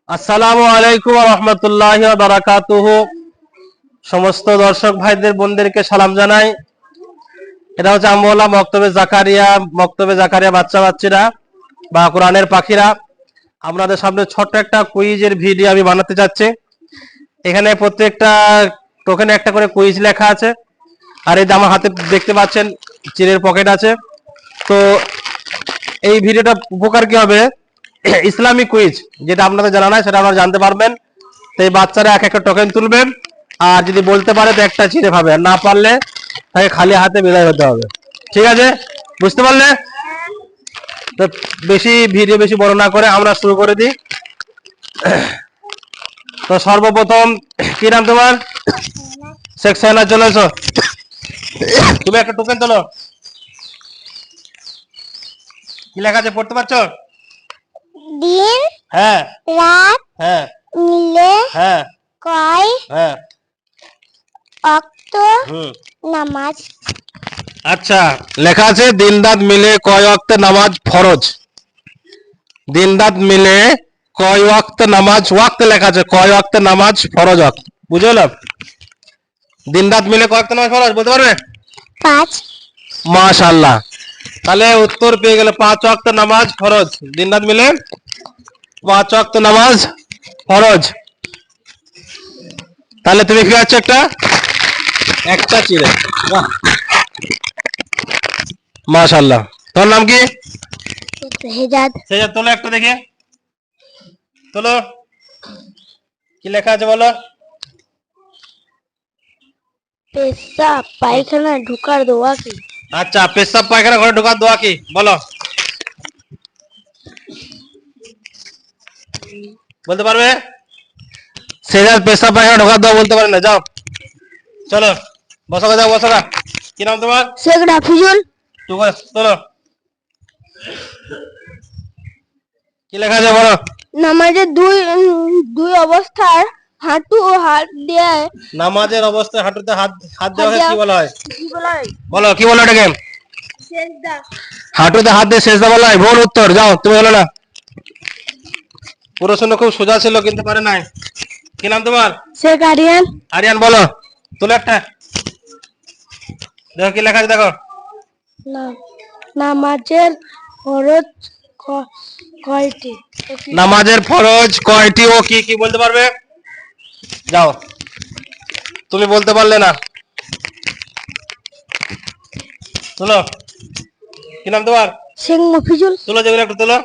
আসসালামু আলাইকুম ওয়া রাহমাতুল্লাহি ওয়া বারাকাতুহু। সমস্ত দর্শক ভাইদের বোনদেরকে সালাম জানাই। এটা হচ্ছে আমওয়ালা মক্তবে জাকারিয়া বাচ্চা বাচ্চারা বা কোরআনের পাখিরা। আপনাদের সামনে ছোট্ট একটা কুইজের ভিডিও আমি বানাতে যাচ্ছি। এখানে প্রত্যেকটা টোকেনে একটা করে কুইজ লেখা আছে। আর এই যে আমার হাতে দেখতে পাচ্ছেন চিরের পকেট আছে। তো এই ভিডিওটা উপকার কি হবে, ইসলামিক কুইজ, যেটা আপনাদের জানা নাই সেটা আপনারা জানতে পারবেন। তো এই বাচ্চারা এক একটা টোকেন তুলবেন, আর যদি বলতে পারে তো একটা চিড়ে পাবে, আর না পারলে তাকে খালি হাতে বিদায় হতে হবে। ঠিক আছে, বুঝতে পারলে? তো ভিডিও বেশি বড় না করে আমরা শুরু করে দিই। তো সর্বপ্রথম, কি নাম তোমার? শেখ সাইনা, চলে এসো। তুমি একটা টোকেন তোলো। কি লেখা আছে পড়তে পারছো? দিন, হ্যাঁ, রাত, হ্যাঁ, মিলে, হ্যাঁ, কয় হ্যাঁ, ওয়াক্ত হুম। নামাজ? আচ্ছা, লেখা আছে দিন রাত মিলে কয় ওয়াক্ত নামাজ ফরজ। দিন রাত মিলে কয় ওয়াক্ত নামাজ, ওয়াক্ত লেখা আছে, কয় ওয়াক্ত নামাজ ফরজ ওয়াক্ত, বুঝলো? দিন রাত মিলে কয় ওয়াক্ত নামাজ ফরজ বলতে পারবে? 5। মাশাআল্লাহ, তাহলে উত্তর পেয়ে গেলে 5 ওয়াক্ত নামাজ ফরজ। দিন রাত মিলে 5 ওয়াক্ত নামাজ ফরজ। তাহলে তুমি কি আছো একটা চিড়ে। বাহ, মাশাআল্লাহ। তোর নাম কি? হেজাদ। সেটা তোলো একটা দেখে, তোলো। কি লেখা আছে বলো? পেশাব পায়খানা ঢোকার দোয়া কি? আচ্ছা, পেশাব পায়খানা ঘরে ঢোকার দোয়া কি বলো? বলতে পারবে? সেটা পেশাব পায়খানা ঢোকার দোয়া বলতে পারে না। যাও, চলো বসো, যাও বসো। কি নাম তোমার? শেখ রাফিজুল। তোলো। কি লেখা আছে বলো? নামাজের দুই অবস্থার হাঁটু ও হাত দিয়ে নামাজের অবস্থায় হাঁটুতে হাত হাত দেওয়া হয় কি বলা হয়? কি বলা হয়? বলো, কি বলো এটাকে? সেজদা। হাঁটুতে হাত দিয়ে সেজদা বলা হয়। ভুল উত্তর। যাও, তুমি হলো না। প্রশ্ন খুব সোজা ছিল কিন্তু পারে নাই। কি নাম তোমার? শেখ আরিয়ান। আরিয়ান, বলো। তুলে একটা দেখো কি লেখা আছে, দেখো। নামাজের ফরজ কয়টি? নামাজের ফরজ কয়টি ও কি কি বলতে পারবে? যাও, তুমি বলতে পারলে না। তুলো। কি নাম তোমার? শেখ মফিজুল। তুলো, যেগুলো একটু তুলো।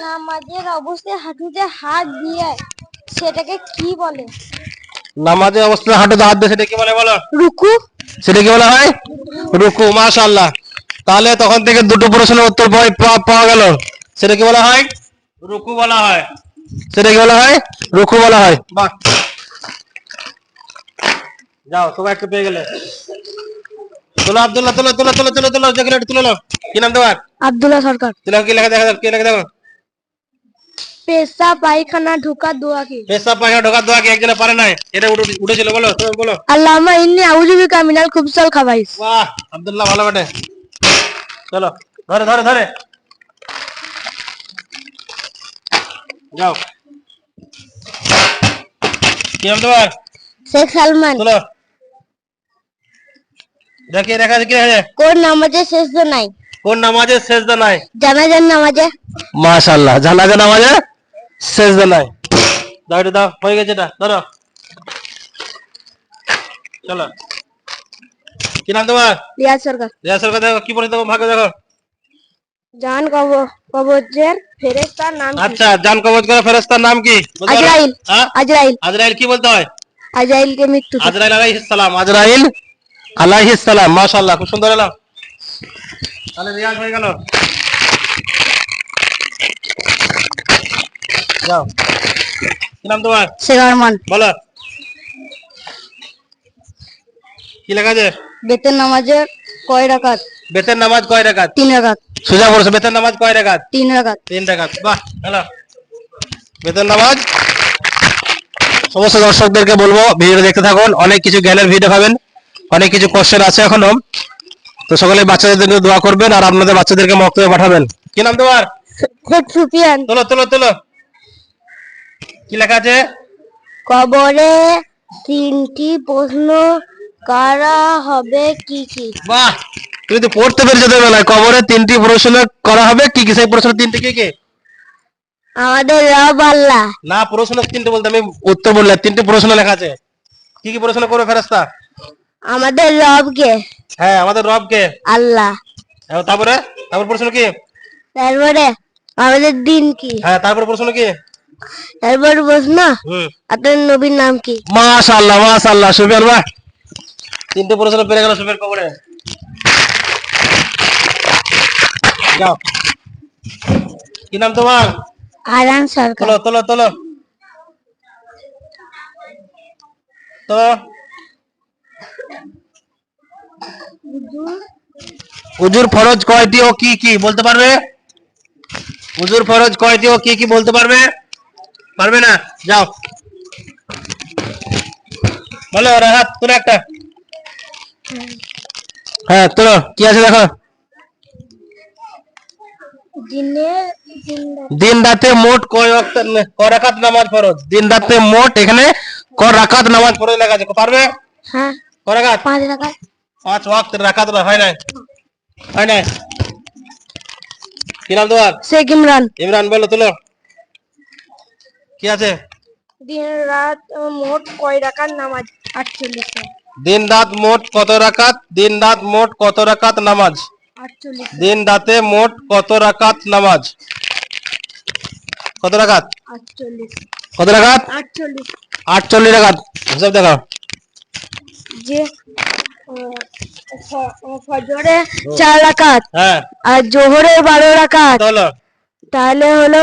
নামাজের অবস্থায় হাঁটুতে হাত দিয়ে সেটাকে কি বলে? নামাজের অবস্থায় হাঁটুতে হাত দিয়ে সেটা কি বলে বলো? রুকু। সেটা কি বলা হয়? রুকু। মাশাআল্লাহ, তাহলে তখন থেকে দুটো প্রশ্নের উত্তর পাওয়া গেল। সেটা কি বলা হয়? রুকু বলা হয়। সেটা কি বলা হয়? রুকু বলা হয়। বাহ, যাও, তোমার একটু পেয়ে গেলে। তোলো আব্দুল্লাহ, তোলো তোলো তোলো তোলো তোলো, যেগুলো একটু তুলে নাও। কি নাম তোমার? আব্দুল্লাহ সরকার। তুলে কি লেখা দেখা, কি লেখা দেখো। পেশাব পায়খানা ঢোকার দোয়া কি? পেশাব পায়খানা ঢোকার দোয়া কি একজনে পারে নাই? এটা উঠেছিল, বলো, তুমি বলো। আল্লাহুম্মা ইন্নী আউযু বিকা মিনাল খুবসাল খাবাইস। বাহ, আব্দুল্লাহ ভালো বটে। চলো, ধরে ধরে ধরে যাও। কি নাম তোমার? শেখ সালমান। চলো, দেখি দেখা আছে কি আছে। কোন নামাজে সেজদা নাই? কোন নামাজে সেজদা নাই? জানাজার নামাজে। মাশাআল্লাহ, জানাজা নামাজে সেজদা নাই। দাও এটা, দাও, হয়ে গেছে এটা, ধরো। চলো, কি নাম তোমার? রিয়াজ সরকার। রিয়াজ সরকার। দেখো কি পড়ে, দেখো ভাগে দেখো। জান কবজের ফেরেশতার নাম কি? আচ্ছা, জান কবজ করা ফেরেশতার নাম কি? আজরাইল। হ্যাঁ, আজরাইল। আজরাইল কি বলতে হয়? আজরাইলকে মৃত্যু। আজরাইল আলাইহিস সালাম। আজরাইল আলাইহিস সালাম। মাশাআল্লাহ, খুব সুন্দর হলো। তাহলে রিয়াজ হয়ে গেল। যাও, কি নাম তোমার? শেখ আরমান। বলো, কি লেখা আছে? বেতের নামাজে কয় রাকাত? বেতের নামাজ কয় রাকাত? 3 রাকাত। সোজা বলছো, বেতের নামাজ কয় রাকাত? 3 রাকাত। 3 রাকাত। বাহ, হলো। বেতের নামাজ। সমস্ত দর্শকদেরকে বলবো ভিডিও দেখতে থাকুন, অনেক কিছু জ্ঞানের ভিডিও পাবেন, অনেক কিছু কোশ্চেন আছে এখনো। তো সকলে বাচ্চাদের জন্য দোয়া করবেন আর আপনাদের বাচ্চাদেরকে মক্তবে পাঠাবেন। কি নাম তোমার? শেখ সুফিয়ান। তোলো তোলো তোলো, কি লেখা আছে? কবরে তিনটি প্রশ্ন করা হবে কি কি? বাহ, তুমি তো পড়তে পেরেছো তো বেলায়। কবরে তিনটি প্রশ্ন করা হবে কি কি? সেই প্রশ্ন তিনটি কি কি? আমাদের রব আল্লাহ। না, প্রশ্ন তিনটে বলতে আমি উত্তর বললে তিনটে প্রশ্ন লেখা আছে। কি কি প্রশ্ন করবে ফেরেশতা? আমাদের রব কে? হ্যাঁ, আমাদের রব কে? আল্লাহ। তারপরে তারপর প্রশ্ন কি? তারপরে আমাদের দিন কি? হ্যাঁ, তারপর প্রশ্ন কি? তারপর প্রশ্ন হুম, আপনার নবীর নাম কি? মাশাআল্লাহ মাশাআল্লাহ, সুফিয়ান বাহ, তিনটে প্রশ্ন পেরে গেল সুফিয়ান কবরে। যাও, কি নাম তোমার? আরান সরকার। তোলো তোলো তোলো তো, হুজুর ফরজ কয়টি ও কি কি বলতে পারবে? হুজুর ফরজ কয়টি ও কি কি বলতে পারবে? পারবে না? যাও বলো, রাহাত তোলো একটা। হ্যাঁ তোলো, কি আছে দেখো। দিন রাতে মোট কয় ওয়াক্ত ক রাকাত নামাজ ফরজ? দিন রাতে মোট এখানে ক রাকাত নামাজ ফরজ লেখা আছে, পারবে? হ্যাঁ, ক রাকাত? 5 টাকা। 5 ওয়াক্ত রাকাত হয় নাই, হয় নাই। কি নাম তোমার? শেখ ইমরান। ইমরান, বলো তোলো, কি আছে? দিন রাত মোট কয় রাকাত নামাজ? 48। দিন রাত মোট কত রাকাত? দিন রাত মোট কত রাকাত নামাজ? 48। দিন রাতে মোট কত রাকাত নামাজ? কত রাকাত? 48। কত রাকাত? 48। 48 রাকাত। হিসাব দেখো। যে ফজরে 4 রাকাত হ্যাঁ, আর জোহরে 12 রাকাত, কত হলো? তাহলে হলো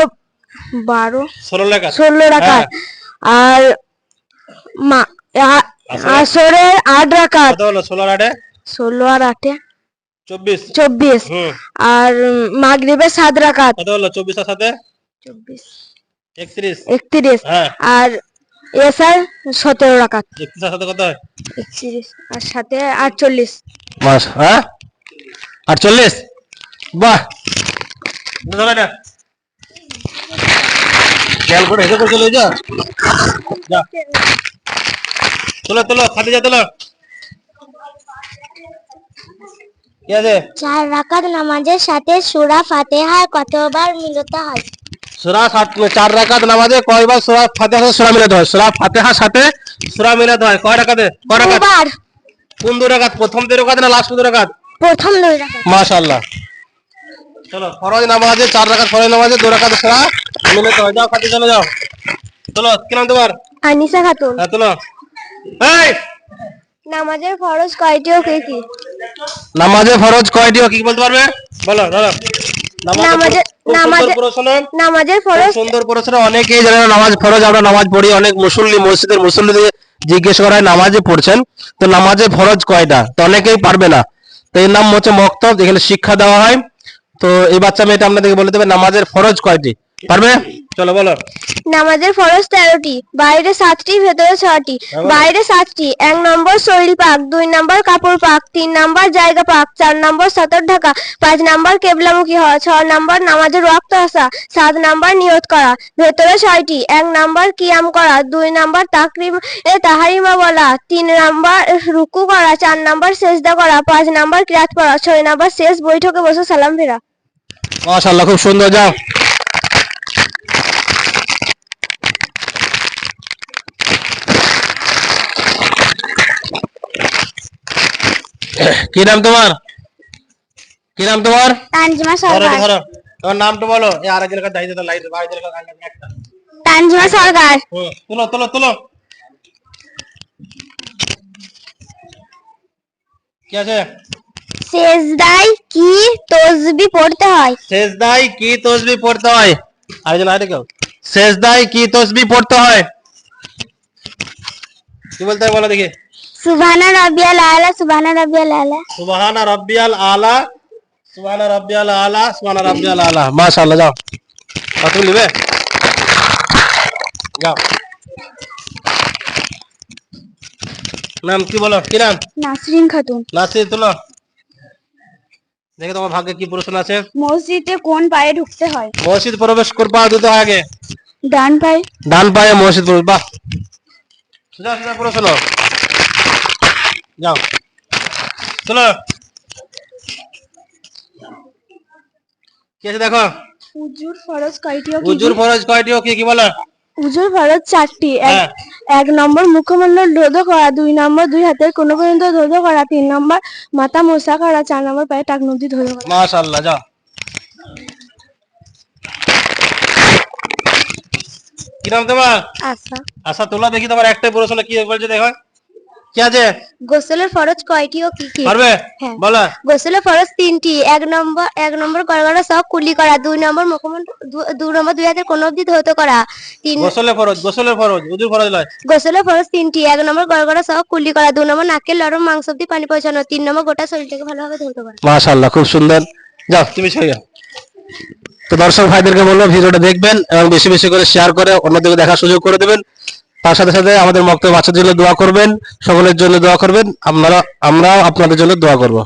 12 16 রাকাত। 16 রাকাত। আর আসরে 8 রাকাত। কত হলো? 16 আর 8 16 আর 8 24। 24। হুম, আর মাগরিবে 7 রাকাত। কত হলো? 24 এর সাথে 24 31। 31। হ্যাঁ, আর এসার 17 রাকাত। 31 এর সাথে কত হয়? 31 আর সাথে 48। মাস, হ্যাঁ 48। বাহ, ধরো না, খেয়াল করে হেসে করে চলে যা। যা, তোলো তোলো, খাতে যা তোলো, কি আছে? 4 রাকাত নামাজের সাথে সূরা ফাতিহা কতবার মিলাতে হয়? সূরা 4 রাকাত নামাজে কয়বার সূরা ফাতিহা সাথে সূরা মিলাতে হয়? সূরা ফাতিহার সাথে সূরা মিলাতে হয় কয় রাকাতে? কয় রাকাত? দুবার। কোন 2 রাকাত? প্রথম 2 রাকাত না লাস্ট 2 রাকাত? প্রথম 2 রাকাত। মাশাআল্লাহ। চলো, ফরজ নামাজে 4 রাকাত ফরজ নামাজে 2 রাকাত সূরা মিলাতে হয়। যাও খাতে চলে যাও। চলো, কি নাম তোমার? আনিসা খাতুন। হ্যাঁ তোলো। এই, নামাজের ফরজ কয়টি ও কি কি? নামাজে ফরজ কয়টি ও কি কি বলতে পারবে? বলো ধরো। নামাজের নামাজের নামাজের ফরজ সুন্দর প্রশ্ন। অনেকেই জানে না নামাজ ফরজ। আমরা নামাজ পড়ি, অনেক মুসল্লি মসজিদের মুসল্লিদের জিজ্ঞেস করা হয় নামাজে পড়ছেন তো নামাজে ফরজ কয়টা, তো অনেকেই পারবে না। তো এর নাম হচ্ছে মক্তব, এখানে শিক্ষা দেওয়া হয়। তো এই বাচ্চা মেয়েটা আপনাদেরকে বলে দেবে নামাজের ফরজ কয়টি, পারবে? চলো বলো। নামাজের ফরজ 13টি, বাইরে 7টি, ভেতরে 6টি। বাইরে 7টি: 1 নম্বর শরীর পাক, 2 নম্বর কাপড় পাক, 3 নম্বর জায়গা পাক, 4 নম্বর সতর ঢাকা, 5 নম্বর কেবলামুখী হওয়া, 6 নম্বর নামাজের ওয়াক্ত আসা, 7 নম্বর নিয়ত করা। ভেতরে 6টি: 1 নম্বর কিয়াম করা, 2 নম্বর তাহারিমা বলা, 3 নম্বর রুকু করা, 4 নম্বর সেজদা করা, 5 নম্বর কিরাত পড়া, 6 নম্বর শেষ বৈঠকে বসে সালাম ফেরা। মাশাআল্লাহ, খুব সুন্দর। যাও, কি নাম তোমার? কি নাম তোমার? তানজিমা ধরো সরকার। ধরো, তোমার নামটা বলো। এই আরেকজনের কাছে দাঁড়িয়ে দাও, লাইট আরেকজনের কাছে একটা। তানজিমা সরকার। তোলো তোলো তোলো, কি আছে? সেজদায় কি তাসবিহ পড়তে হয়? সেজদায় কি তাসবিহ পড়তে হয়? আরেকজন আরে কেউ, সেজদায় কি তাসবিহ পড়তে হয়? কি বলতে হয় বলো দেখি। সুবহানা রাব্বিয়াল আলা, সুবহানা রাব্বিয়াল আলা। সুবহানা রাব্বিয়াল আলা, সুবহানা রাব্বিয়াল আলা, সুবহানা রাব্বিয়াল আলা। মাশাআল্লাহ। যাও, কত নিবে? যাও, নাম কি বলো? কি নাম? নাসরিন খাতুন। নাসির, তোলো দেখি তোমার ভাগ্যে কি প্রশ্ন আছে। মসজিদে কোন পায়ে ঢুকতে হয়? মসজিদ প্রবেশ করবা দুটো আগে ডান পায়ে। ডান পায়ে মসজিদ প্রবেশ। বাহ, সোজা সোজা প্রশ্ন। যাও চলো, কি আছে দেখো। উজুর ফরজ কয়টি ও কি? উজুর ফরজ কয়টি ও কি কি বলো? উজুর ফরজ 4টি। হ্যাঁ। 1 নম্বর মুখমণ্ডল ধৌত করা, 2 নম্বর 2 হাতের কোণ পর্যন্ত ধৌত করা, 3 নম্বর মাথা মোছা করা, 4 নম্বর পায়ে টাক নদী ধৌত করা। মাশাআল্লাহ, যাও। কি নাম তোমার? আচ্ছা, আচ্ছা তোলা দেখি তোমার একটাই প্রশ্ন কি বলছে দেখো, কি আছে? গোসলের ফরজ কয়টি ও কি কি? পারবে? হ্যাঁ। বলো। গোসলের ফরজ 3টি। 1 নম্বর গড়গড়া সব কুলি করা, 2 নম্বর মুখমণ্ডল 2 নম্বর 2 হাতের কোণ অবধি ধৌত করা, 3 গোসলের ফরজ উজুর ফরজ নয়। গোসলের ফরজ 3টি। 1 নম্বর গড়গড়া সহ কুলি করা, 2 নম্বর নাকের লরম মাংস অব্দি পানি পৌঁছানো, 3 নম্বর গোটা শরীরটাকে ভালোভাবে ধৌত করা। মাশাআল্লাহ, খুব সুন্দর। যাও তুমি সরে যাও। তো দর্শক ভাইদেরকে বলবো ভিডিওটা দেখবেন এবং বেশি বেশি করে শেয়ার করে অন্যদেরকে দেখার সুযোগ করে দেবেন। তার সাথে সাথে আমাদের মক্তব্য বাচ্চাদের জন্য দোয়া করবেন, সকলের জন্য দোয়া করবেন, আমরাও আপনাদের জন্য দোয়া করব।